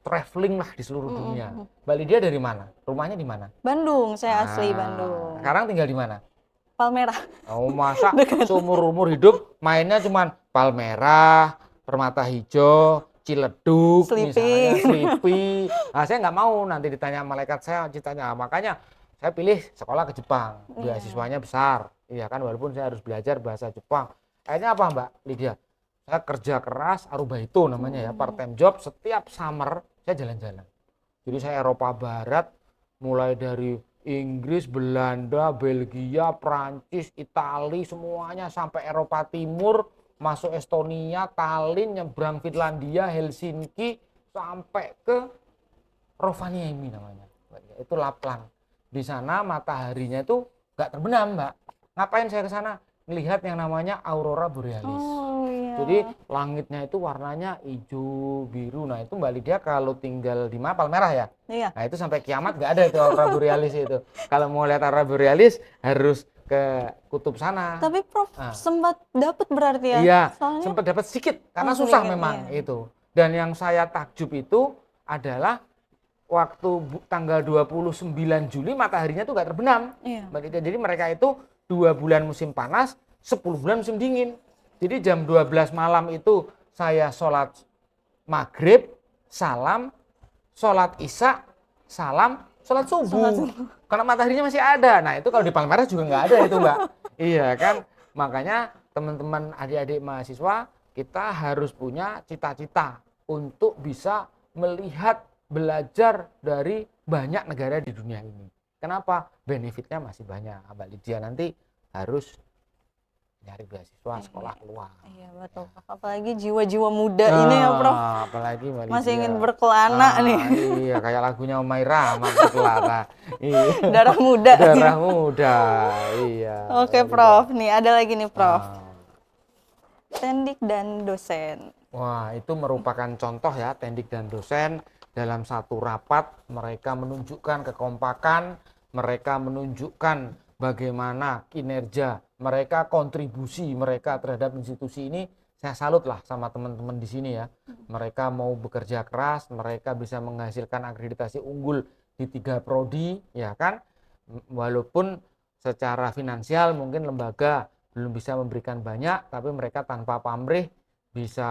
traveling lah di seluruh dunia. Mbak Lydia dari mana? Rumahnya di mana? Bandung, saya asli Ah, Bandung. Sekarang tinggal di mana? Palmerah. Oh masa seumur-umur hidup mainnya cuman Palmerah, Permata Hijau, Ciledug, Sleepy. misalnya Sleepy. Nah saya nggak mau nanti ditanya malaikat saya citanya. Makanya saya pilih sekolah ke Jepang. Beasiswanya besar, iya kan, walaupun saya harus belajar bahasa Jepang. Akhirnya apa Mbak Lydia? saya kerja keras, aruba itu namanya ya, part time job. Setiap summer saya jalan-jalan. Jadi saya Eropa Barat, mulai dari Inggris, Belanda, Belgia, Prancis, Itali, semuanya sampai Eropa Timur, masuk Estonia, Tallinn, nyebrang Finlandia, Helsinki, sampai ke Rovaniemi namanya. Itu Lapland. Di sana mataharinya itu nggak terbenam, Mbak. Ngapain saya ke sana? Melihat yang namanya aurora borealis. Oh iya. Jadi langitnya itu warnanya hijau, biru. Nah itu Mbak Lydia kalau tinggal di mana? Palmerah ya? Iya. Nah itu sampai kiamat nggak ada itu aurora borealis itu. Kalau mau lihat aurora borealis harus ke kutub sana. Tapi Prof sempat dapat berarti ya? Iya, Soalnya sempat dapat sedikit karena susah sedikit, memang iya. itu. Dan yang saya takjub itu adalah waktu tanggal 29 Juli mataharinya tuh nggak terbenam. Iya. Mbak Lydia. Jadi mereka itu 2 bulan musim panas, 10 bulan musim dingin. Jadi jam 12 malam itu saya sholat maghrib, salam, sholat isya, salam, sholat subuh. Karena mataharinya masih ada. Nah itu kalau di Palmerah juga nggak ada itu, Mbak. Iya kan? Makanya teman-teman adik-adik mahasiswa kita harus punya cita-cita untuk bisa melihat, belajar dari banyak negara di dunia ini. Kenapa? Benefitnya masih banyak. Mbak Lydia nanti harus nyari beasiswa sekolah keluar. Iya betul. Apalagi jiwa-jiwa muda ini ya Prof. Apalagi Mbak Lydia. Masih ingin berkelana nih. Iya, kayak lagunya Omaira, berkelana. Iya. Darah muda. Darah muda. Iya. Oke Prof, nih ada lagi nih Prof. Ah. Tendik dan dosen. Wah, itu merupakan contoh ya, tendik dan dosen dalam satu rapat mereka menunjukkan kekompakan, mereka menunjukkan bagaimana kinerja mereka, kontribusi mereka terhadap institusi ini. Saya salut lah sama teman-teman di sini ya. Mereka mau bekerja keras, mereka bisa menghasilkan akreditasi unggul di 3 prodi, ya kan? Walaupun secara finansial mungkin lembaga belum bisa memberikan banyak, tapi mereka tanpa pamrih bisa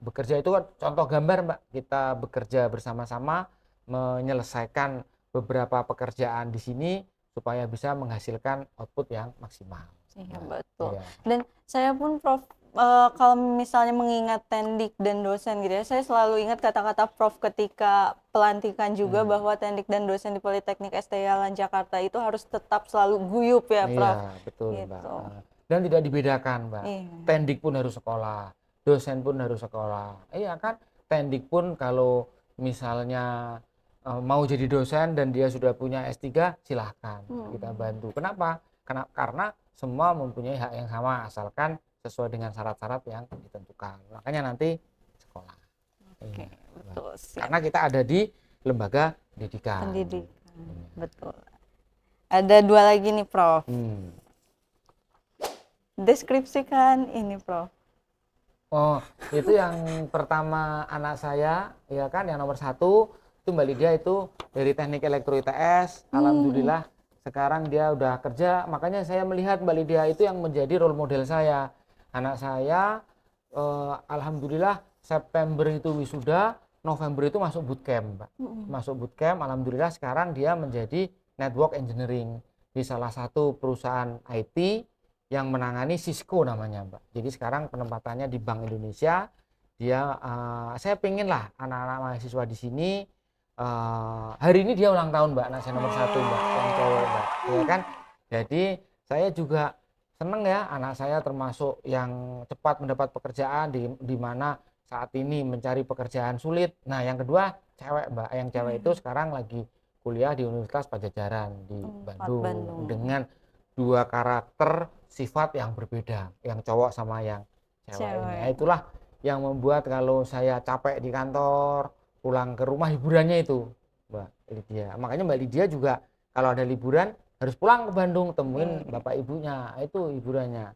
bekerja. Itu kan contoh gambar, Mbak. Kita bekerja bersama-sama menyelesaikan beberapa pekerjaan di sini supaya bisa menghasilkan output yang maksimal. Iya betul. Iya. Dan saya pun Prof, kalau misalnya mengingat tendik dan dosen gitu ya, saya selalu ingat kata-kata Prof ketika pelantikan juga bahwa tendik dan dosen di Politeknik STI Alan Jakarta itu harus tetap selalu guyup ya Prof. Iya, betul, Gitu. Mbak. Dan tidak dibedakan, Mbak. Iya. Tendik pun harus sekolah, dosen pun harus sekolah. Iya kan? Tendik pun kalau misalnya mau jadi dosen dan dia sudah punya S3, silahkan kita bantu. Kenapa? Karena semua mempunyai hak yang sama asalkan sesuai dengan syarat-syarat yang ditentukan. Makanya nanti sekolah. Oke, betul. Siap. Karena kita ada di lembaga pendidikan. Pendidikan. Betul. Ada 2 lagi nih Prof. Deskripsikan ini Prof. Oh, itu yang pertama anak saya, ya kan, yang nomor 1 itu Mbak Lydia itu dari teknik elektro ITS. Alhamdulillah sekarang dia udah kerja. Makanya saya melihat Mbak Lydia itu yang menjadi role model saya. Anak saya alhamdulillah September itu wisuda, November itu masuk bootcamp, Mbak. Masuk bootcamp, alhamdulillah sekarang dia menjadi network engineering di salah satu perusahaan IT yang menangani Cisco namanya, Mbak. Jadi sekarang penempatannya di Bank Indonesia. Dia saya pengen lah anak-anak mahasiswa di sini, hari ini dia ulang tahun, Mbak, anak saya nomor 1, Mbak, yang cowok, Mbak, ya kan. Jadi saya juga seneng ya, anak saya termasuk yang cepat mendapat pekerjaan di mana saat ini mencari pekerjaan sulit. Nah yang kedua cewek, Mbak, yang cewek itu sekarang lagi kuliah di Universitas Padjadjaran di Bandung dengan 2 karakter sifat yang berbeda, yang cowok sama yang cewek ini. Nah, itulah yang membuat kalau saya capek di kantor, pulang ke rumah hiburannya itu, Mbak Lydia. Makanya Mbak Lydia juga kalau ada liburan harus pulang ke Bandung temuin bapak ibunya, itu hiburannya.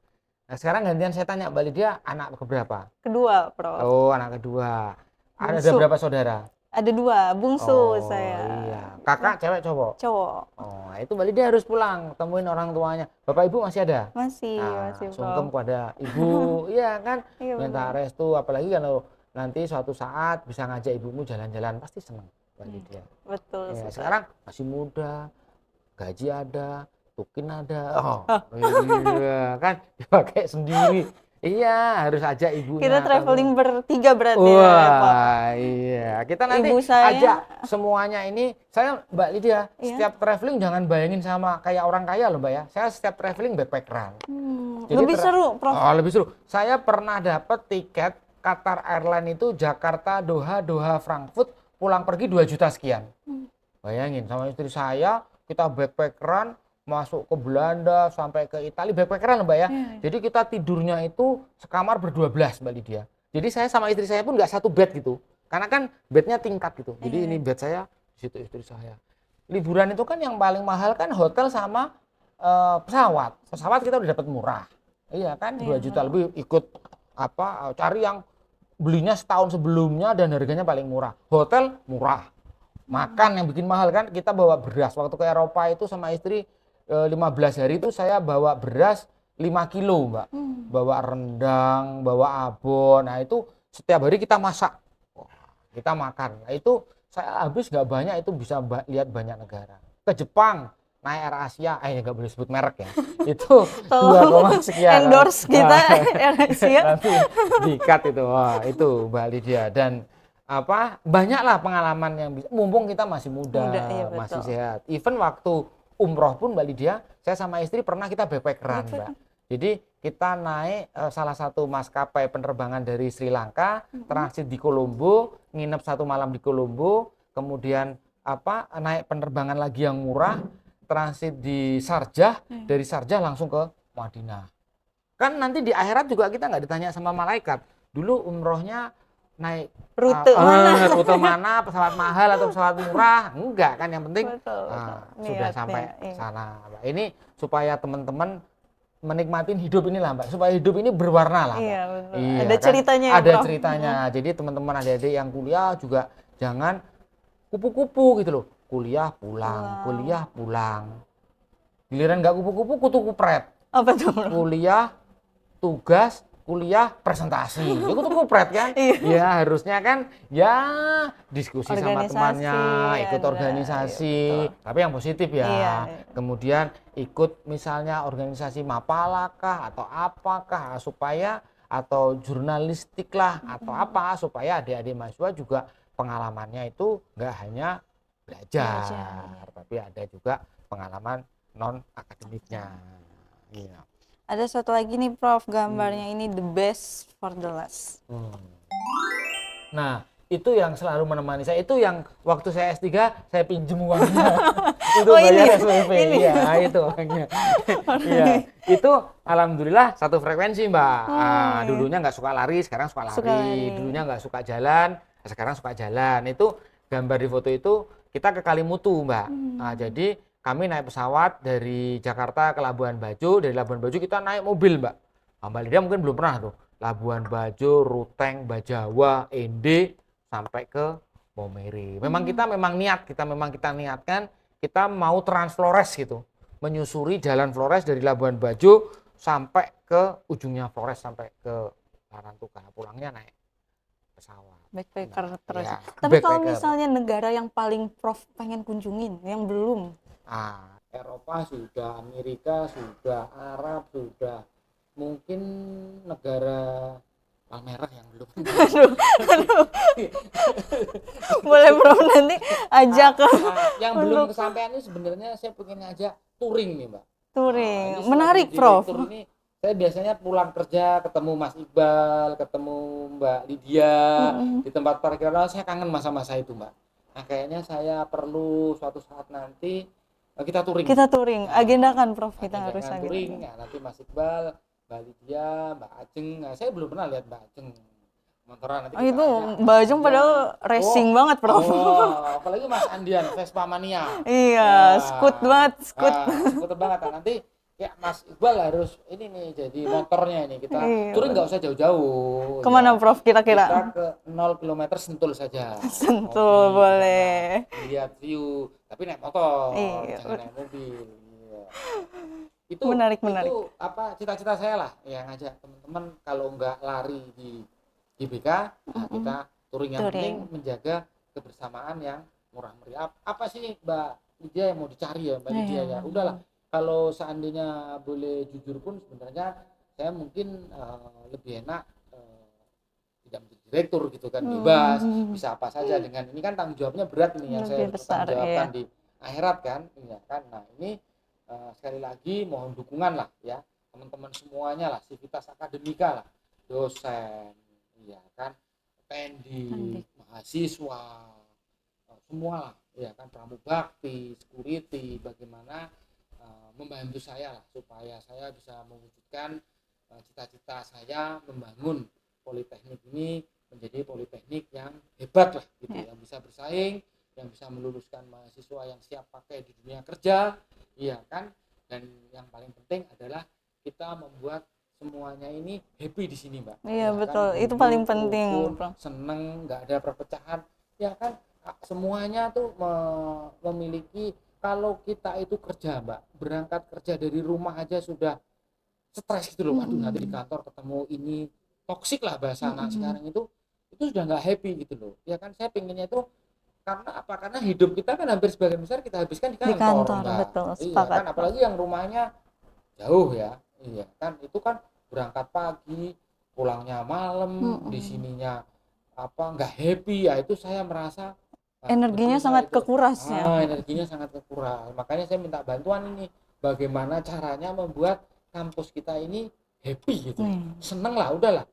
Nah sekarang gantian saya tanya Mbak Lydia, anak keberapa? Kedua Prof. Oh, anak kedua. Ada Bungsu. berapa saudara? Ada 2, bungsu saya. Iya. Kakak cewek cowok? Cowok. Oh, itu Mbak Lydia harus pulang temuin orang tuanya. Bapak ibu masih ada? Masih Sungkem Prof. kepada ibu, iya kan? Iya, Minta restu, apalagi kalau nanti suatu saat bisa ngajak ibumu jalan-jalan, pasti senang Mbak Lydia. Betul. Ya, sekali. sekarang masih muda, gaji ada, tukin ada, iya kan dipakai sendiri, Iya, harus ajak ibunya. Kita traveling bertiga berarti ya, Pak. Wah, iya. Kita nanti Ibu saya- ajak semuanya ini. Saya Mbak Lydia, Iya. setiap traveling jangan bayangin sama kayak orang kaya loh Mbak ya. Saya setiap traveling backpackeran. Jadi Lebih seru, Prof. Oh, lebih seru. Saya pernah dapat tiket Qatar Airlines itu Jakarta, Doha, Doha, Frankfurt, pulang pergi 2 juta sekian. Bayangin sama istri saya, kita backpackeran masuk ke Belanda sampai ke Italia, backpackeran Mbak ya. Jadi kita tidurnya itu sekamar ber-12 Mbak Lydia. Jadi saya sama istri saya pun nggak satu bed gitu. Karena kan bednya tingkat gitu. Jadi ini bed saya, di situ istri saya. Liburan itu kan yang paling mahal kan hotel sama pesawat. Pesawat kita udah dapat murah. Iya kan 2 juta lebih, ikut apa cari yang belinya setahun sebelumnya dan harganya paling murah. Hotel murah. Makan yang bikin mahal kan kita bawa beras. Waktu ke Eropa itu sama istri 15 hari itu saya bawa beras 5 kilo Mbak. Bawa rendang, bawa abon. Nah itu setiap hari kita masak. Wah, kita makan. Nah itu saya habis nggak banyak, itu bisa lihat banyak negara. Ke Jepang naik Air Asia, nggak boleh sebut merek ya. Itu 2, sekian. Endorse kita Air Asia. Nanti dikat itu. Wah, itu Mbak Lydia. Dan apa banyaklah pengalaman yang bisa, mumpung kita masih muda, iya, masih betul. sehat. Even waktu umroh pun Mbak Lydia, saya sama istri pernah kita backpackeran Mbak. Jadi kita naik salah satu maskapai penerbangan dari Sri Lanka, transit di Kolombo, nginep 1 malam di Kolombo, kemudian apa naik penerbangan lagi yang murah, transit di Sharjah, dari Sharjah langsung ke Madinah. Kan nanti di akhirat juga kita nggak ditanya sama malaikat. Dulu umrohnya naik Rute mana? rute mana, pesawat mahal atau pesawat murah, enggak kan, yang penting Betul. sudah Niatnya, sampai iya. sana Mbak. Ini supaya teman-teman menikmatin hidup inilah Mbak, supaya hidup ini berwarna lah Mbak. Iya, betul. Iya, Ada kan? ceritanya ya, Ada Prof. ceritanya. Jadi teman-teman adik-adik yang kuliah juga jangan kupu-kupu gitu loh, kuliah pulang. Giliran nggak kupu-kupu, kutu kupret. Apa tuh, Prof? Kuliah, tugas, kuliah, presentasi. Itu tuh kupret kan? Ya harusnya kan ya diskusi sama Organisasi, temannya, ikut ada, organisasi, iya, tapi yang positif ya. Iya. Kemudian ikut misalnya organisasi Mapala kah atau apakah supaya, atau jurnalistik lah atau apa, supaya adik-adik mahasiswa juga pengalamannya itu nggak hanya belajar, tapi ada juga pengalaman non akademiknya. Iya. Ada satu lagi nih, Prof, gambarnya ini the best for the last. Nah, itu yang selalu menemani saya. Itu yang waktu saya S3 saya pinjem uangnya. Itu Oh, bayar ini? SPP. Ini? Iya, itu uangnya. Iya. Itu alhamdulillah satu frekuensi, Mbak. Dulunya nggak suka lari, sekarang suka lari. Suka lari. Dulunya nggak suka jalan, sekarang suka jalan. Itu gambar di foto itu kita ke Kalimutu, Mbak. Nah, jadi kami naik pesawat dari Jakarta ke Labuan Bajo, dari Labuan Bajo kita naik mobil, Mbak. Mbak Lydia mungkin belum pernah tuh. Labuan Bajo, Ruteng, Bajawa, Ende sampai ke Maumere. Memang kita niatkan kita mau Trans Flores gitu. Menyusuri jalan Flores dari Labuan Bajo sampai ke ujungnya Flores sampai ke Larantuka. Pulangnya naik pesawat. Backpacker terus. Ya, Tapi kalau backpacker. misalnya negara yang paling Prof pengen kunjungin, yang belum. Eropa sudah, Amerika sudah, Arab sudah, mungkin negara Palmerah yang belum. Boleh Prof nanti ajak ke Yang belum kesampaian ini sebenarnya saya pengen ngajak touring nih Mbak. touring. Ini Menarik, selalu Prof. direktur ini, saya biasanya pulang kerja ketemu Mas Iqbal, ketemu Mbak Lydia di tempat parkiran, saya kangen masa-masa itu Mbak. Nah kayaknya saya perlu suatu saat nanti kita touring. Kita touring, agendakan Prof, kita Agendakan harus touring. agendakan. Nah, nanti Mas Iqbal, Mbak Lydia, Mbak Ajeng. Nah, saya belum pernah lihat Mbak Ajeng motoran. Nanti Oh, kita itu ajak Mbak Ajeng Mas padahal Andian. racing banget, Prof. Apalagi Mas Andian, Vespa Mania. Iya, skut banget, skut. Skut banget. Nah, nanti ya Mas Iqbal harus ini nih jadi motornya ini. Kita Iya, touring nggak usah jauh-jauh. Kemana, Prof, Kita kira-kira? ke 0 km Sentul saja. Sentul, Ngopi, boleh. lihat view, tapi naik motor, Iya. jangan naik mobil. Iya. Itu Menarik. itu apa cita-cita saya lah yang ngajak teman-teman kalau nggak lari di GBK, nah kita touring, yang penting menjaga kebersamaan yang murah meriah. Apa sih Mbak Lydia yang mau dicari ya Mbak Lydia ya? Udahlah, kalau seandainya boleh jujur pun sebenarnya saya mungkin lebih enak tidak menjadi direktur gitu kan, bebas bisa apa saja. Dengan ini kan tanggung jawabnya berat nih yang saya Lebih harus besar, tanggung jawabkan iya. di akhirat kan, iya kan. Nah ini sekali lagi mohon dukungan lah ya teman-teman semuanya lah, sivitas akademika lah, dosen, iya kan, pendidik, Pendidik. mahasiswa, semua lah, ya kan, pramubakti, security, bagaimana membantu saya lah supaya saya bisa mewujudkan cita-cita saya membangun politeknik ini menjadi politeknik yang hebat lah gitu, Ya. yang bisa bersaing, yang bisa meluluskan mahasiswa yang siap pakai di dunia kerja, iya kan. Dan yang paling penting adalah kita membuat semuanya ini happy di sini, Mbak. Iya, Ya kan, betul. Itu paling guyup, penting, rukun, Prof. seneng, nggak ada perpecahan, ya kan. Semuanya tuh memiliki, kalau kita itu kerja, Mbak, berangkat kerja dari rumah aja sudah stres gitu loh. Aduh, nanti di kantor ketemu ini, toksik lah bahasa anak sekarang itu sudah nggak happy gitu loh. Ya kan, saya pengennya itu karena apa? Karena hidup kita kan hampir sebagian besar kita habiskan di Di kantor, kantor, Mbak. betul. Iya Sepakat, kan, Prof. apalagi yang rumahnya jauh ya. Iya kan, itu kan berangkat pagi, pulangnya malam, di sininya apa nggak happy ya, itu saya merasa Energinya berdosa sangat itu. kekuras ya. Energinya sangat kekuras. Makanya saya minta bantuan ini, bagaimana caranya membuat kampus kita ini happy gitu, seneng lah, udahlah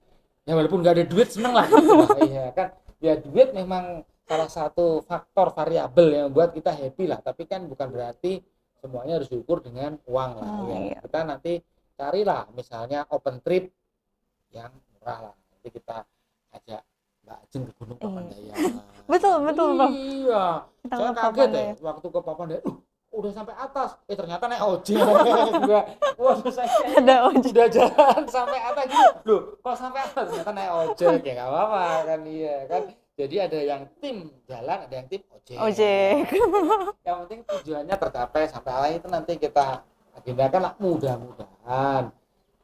ya, walaupun nggak ada duit seneng lah gitu lah. Iya kan, ya duit memang salah satu faktor variabel yang membuat kita happy lah, tapi kan bukan berarti semuanya harus diukur dengan uang lah. Ya Iya. kita nanti carilah misalnya open trip yang murah lah, nanti kita ajak Mbak Ajeng ke Gunung Papandayan. Betul, Prof. Iya, Kita saya ke kaget Papandayan. waktu ke Papandayan, udah sampai atas, ternyata naik ojek. Waduh, saya Ada ojek. udah jalan sampai atas gitu, loh kok sampai atas, ternyata naik ojek. Ya nggak apa-apa kan, iya kan. Jadi ada yang tim jalan, ada yang tim ojek. Yang penting tujuannya tercapai, sampai arah itu nanti kita agendakan lah, mudah-mudahan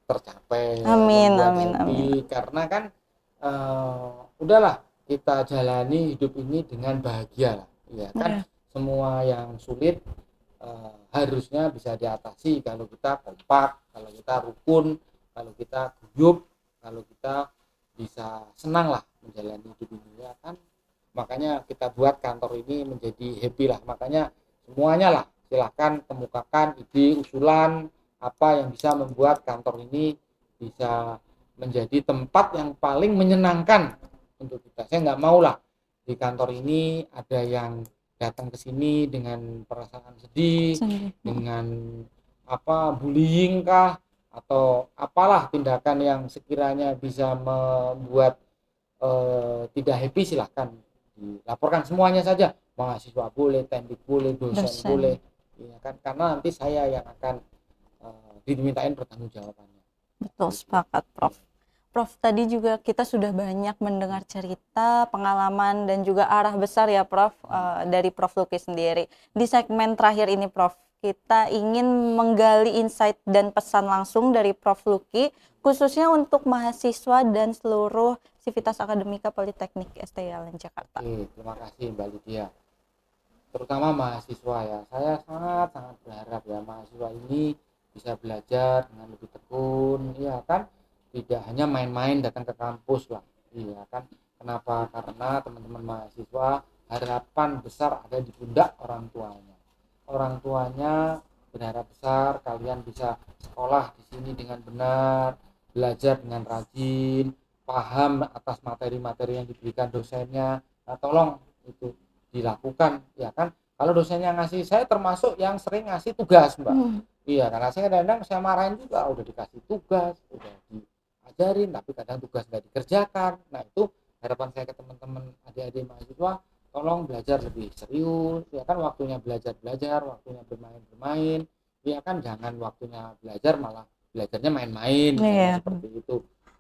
tercapai, Amin, membuat amin, happy. amin. Karena kan udahlah kita jalani hidup ini dengan bahagia lah, ya kan. Semua yang sulit harusnya bisa diatasi kalau kita kompak, kalau kita rukun, kalau kita guyup, kalau kita bisa senang lah menjalani hidup ini, ya kan. Makanya kita buat kantor ini menjadi happy lah. Makanya semuanya lah silahkan kemukakan ide, usulan apa yang bisa membuat kantor ini bisa menjadi tempat yang paling menyenangkan untuk kita. Saya nggak mau lah di kantor ini ada yang datang ke sini dengan perasaan sedih, dengan apa, bullying kah, atau apalah tindakan yang sekiranya bisa membuat tidak happy. Silahkan dilaporkan semuanya saja, mahasiswa boleh, teknik boleh, dosen boleh, ya kan, karena nanti saya yang akan dimintain pertanggungjawabannya. Betul, sepakat, Prof. Prof, tadi juga kita sudah banyak mendengar cerita, pengalaman, dan juga arah besar ya, Prof, dari Prof Luki sendiri. Di segmen terakhir ini, Prof, kita ingin menggali insight dan pesan langsung dari Prof Luki, khususnya untuk mahasiswa dan seluruh sivitas akademika Politeknik STI Alan Jakarta. Oke, terima kasih Mbak Lydia. Terutama mahasiswa ya, saya sangat berharap ya mahasiswa ini bisa belajar dengan lebih tekun, ya kan, tidak hanya main-main datang ke kampus lah, iya kan. Kenapa? Karena teman-teman mahasiswa harapan besar ada di pundak orang tuanya. Orang tuanya berharap besar kalian bisa sekolah di sini dengan benar, belajar dengan rajin, paham atas materi-materi yang diberikan dosennya. Nah, tolong itu dilakukan, ya kan. Kalau dosennya ngasih, saya termasuk yang sering ngasih tugas, Mbak. Iya, karena saya kadang-kadang saya marahin juga, udah dikasih tugas, udah diajarin, tapi kadang tugas nggak dikerjakan. Nah, itu harapan saya ke teman-teman adik-adik mahasiswa, tolong belajar lebih serius, ya kan, waktunya belajar, waktunya bermain, ya kan, jangan waktunya belajar malah belajarnya main-main, seperti itu.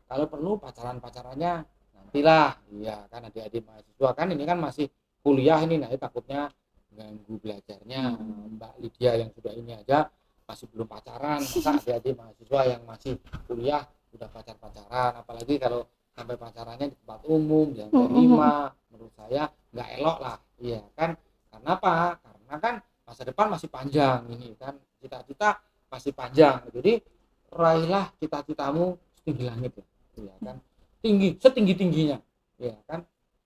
Kalau perlu pacarannya nantilah, iya kan, adik-adik mahasiswa kan ini kan masih kuliah ini, nah takutnya ganggu belajarnya. Mbak Lydia yang sudah ini aja masih belum pacaran, masa adik-adik mahasiswa yang masih kuliah udah pacaran, apalagi kalau sampai pacarannya di tempat umum yang terima, menurut saya nggak elok lah, iya kan. Karena apa? Karena kan masa depan masih panjang ini kan, cita-cita masih panjang, jadi raihlah cita-citamu setinggi langit ya kan, tinggi setinggi tingginya ya kan.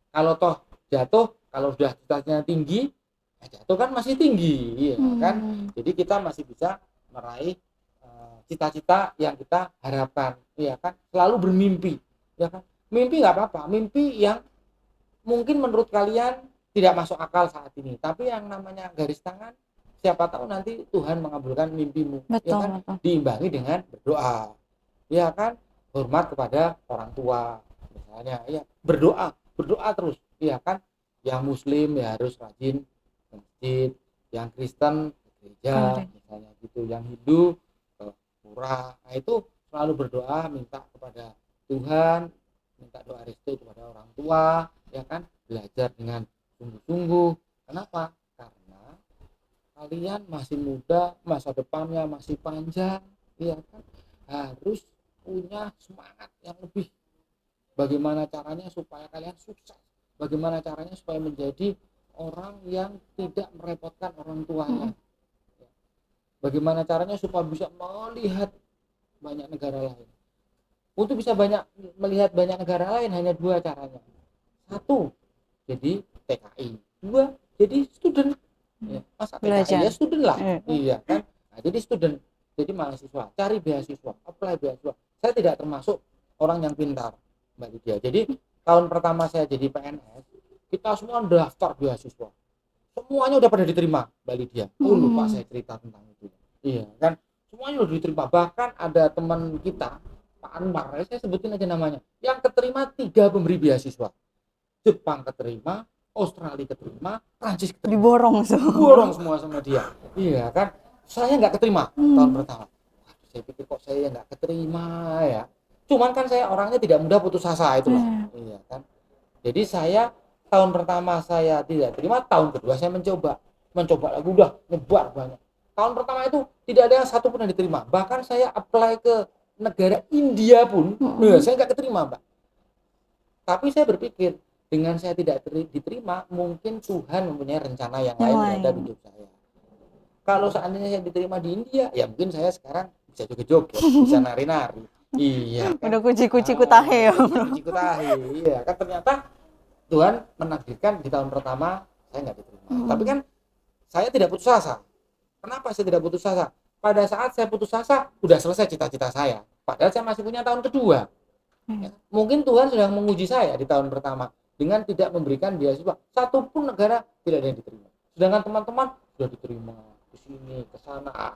Kalau toh jatuh, kalau sudah cita-citanya tinggi ya jatuh kan masih tinggi ya kan. Jadi kita masih bisa meraih cita-cita yang kita harapkan ya kan. Selalu bermimpi ya kan. Mimpi nggak apa-apa, mimpi yang mungkin menurut kalian tidak masuk akal saat ini, tapi yang namanya garis tangan, siapa tahu nanti Tuhan mengabulkan mimpimu. Betul, ya kan, betul. diimbangi dengan berdoa ya kan, hormat kepada orang tua misalnya ya, berdoa terus ya kan. Yang muslim ya harus rajin ke masjid, yang Kristen ke gereja misalnya gitu, yang Hindu ke pura. Nah itu selalu berdoa, minta kepada Tuhan, minta doa restu kepada orang tua ya kan, belajar dengan sungguh-sungguh. Kenapa? Karena kalian masih muda, masa depannya masih panjang ya kan, harus punya semangat yang lebih. Bagaimana caranya supaya kalian sukses, bagaimana caranya supaya menjadi orang yang tidak merepotkan orang tuanya, bagaimana caranya supaya bisa melihat banyak negara lain. Untuk bisa melihat banyak negara lain hanya dua caranya. Satu, jadi TKI. Dua, jadi student. Ya, masa TKI ya student lah. Iya kan. Nah, jadi student, jadi mahasiswa, cari beasiswa, apply beasiswa. Saya tidak termasuk orang yang pintar, Mbak Lydia. Jadi tahun pertama saya jadi PNS, kita semua daftar beasiswa. Semuanya udah pada diterima, Mbak Lydia. Lupa saya cerita tentang itu. Iya kan. Semuanya udah diterima. Bahkan ada teman kita, Pak Anwar, saya sebutin aja namanya, yang keterima 3 pemberi beasiswa. Jepang keterima, Australia keterima, Prancis keterima. Diborong semua sama dia. Iya kan, saya nggak keterima tahun pertama. Saya pikir kok saya nggak keterima ya. Cuman kan saya orangnya tidak mudah putus asa itulah. Iya kan. Jadi saya tahun pertama saya tidak terima, tahun kedua saya mencoba lagi, udah nyebar banyak. Tahun pertama itu tidak ada yang satu pun yang diterima. Bahkan saya apply ke negara India pun, saya nggak keterima, Mbak. Tapi saya berpikir, dengan saya tidak diterima, mungkin Tuhan mempunyai rencana yang lain terhadap hidup saya. Kalau seandainya saya diterima di India, ya mungkin saya sekarang bisa joget-joget, bisa nari-nari. Iya kan? Udah kuci-kuci kutahe ya. Kuci kutahe. Iya kan, ternyata Tuhan menakdirkan di tahun pertama saya nggak diterima. Tapi kan saya tidak putus asa. Kenapa saya tidak putus asa? Pada saat saya putus asa, udah selesai cita-cita saya. Padahal saya masih punya tahun kedua. Ya, mungkin Tuhan sedang menguji saya di tahun pertama dengan tidak memberikan beasiswa. Satu pun negara tidak ada yang diterima. Sedangkan teman-teman sudah diterima ke sini, ke sana.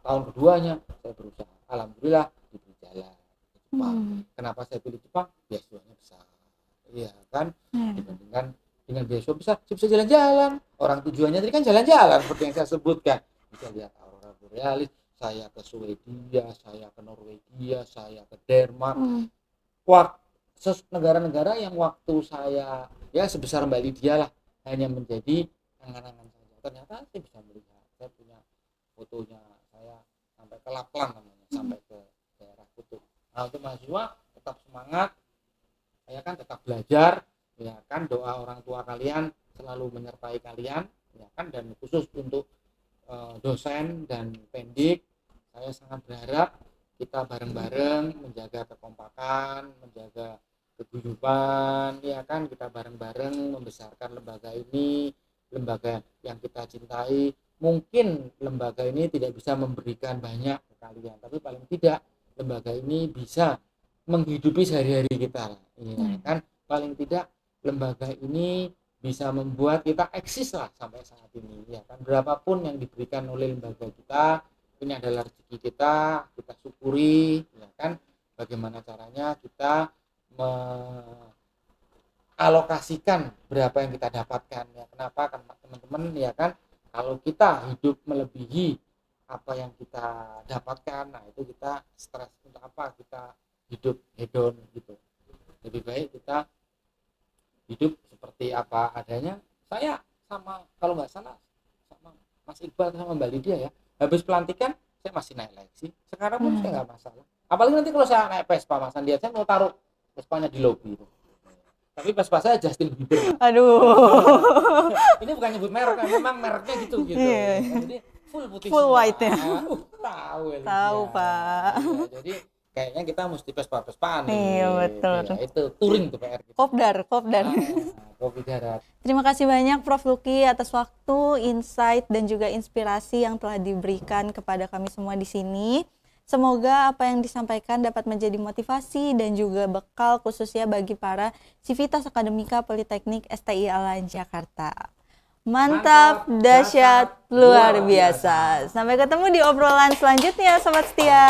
Tahun keduanya saya berusaha. Alhamdulillah diberi jalan ke Jepang. Kenapa saya pilih Jepang? Beasiswanya besar. Iya kan? Dibandingkan dengan beasiswa besar, saya bisa jalan-jalan. Orang tujuannya tadi kan jalan-jalan seperti yang saya sebutkan. Bisa lihat aurora borealis, saya ke Swedia, saya ke Norwegia, saya ke Denmark. Negara-negara yang waktu saya ya sebesar Mbak Lydia lah, hanya menjadi angan-angan saja. Ternyata saya bisa melihat, saya punya fotonya, saya sampai ke Lapland namanya, sampai ke daerah kutub. Nah, untuk mahasiswa tetap semangat, saya kan tetap belajar, ya kan, doa orang tua kalian selalu menyertai kalian, ya kan, dan khusus untuk dosen dan pendik, saya sangat berharap kita bareng-bareng menjaga kekompakan, menjaga keguyuban, ya kan, kita bareng-bareng membesarkan lembaga ini, lembaga yang kita cintai. Mungkin lembaga ini tidak bisa memberikan banyak ke kalian, tapi paling tidak lembaga ini bisa menghidupi sehari-hari kita, ya kan. Paling tidak lembaga ini bisa membuat kita eksis lah sampai saat ini, ya kan. Berapapun yang diberikan oleh lembaga kita, ini adalah rezeki kita syukuri, ya kan. Bagaimana caranya kita mengalokasikan berapa yang kita dapatkan, ya. Kenapa? Karena teman-teman, ya kan, kalau kita hidup melebihi apa yang kita dapatkan, nah itu kita stres. Untuk apa kita hidup hedon gitu? Lebih baik kita hidup seperti apa adanya. Saya sama, kalau nggak salah sama Mas Iqbal sama Mbak Lydia ya, habis pelantikan saya masih naik Lexi. Sekarang pun saya nggak masalah. Apalagi nanti kalau saya naik Vespa, Mas Andi, saya mau taruh Vespanya di lobi itu. Tapi Vespa saya Justin Bieber. Aduh. Ini bukan nyebut merek, memang mereknya gitu. Jadi full putih, full semua. white ya. Tahu Tahu ya, Tahu, Lydia. Pak. Iya, jadi kayaknya kita mesti Vespa-Vespaan nih. Iya, betul. Ya, itu touring tuh PR kita. Kopdar. Kopi darat. Terima kasih banyak Prof. Lucky atas waktu, insight, dan juga inspirasi yang telah diberikan kepada kami semua di sini. Semoga apa yang disampaikan dapat menjadi motivasi dan juga bekal khususnya bagi para Civitas Akademika Politeknik STI Alan Jakarta. Mantap, dahsyat, luar biasa. Sampai ketemu di obrolan selanjutnya, Sobat Setia.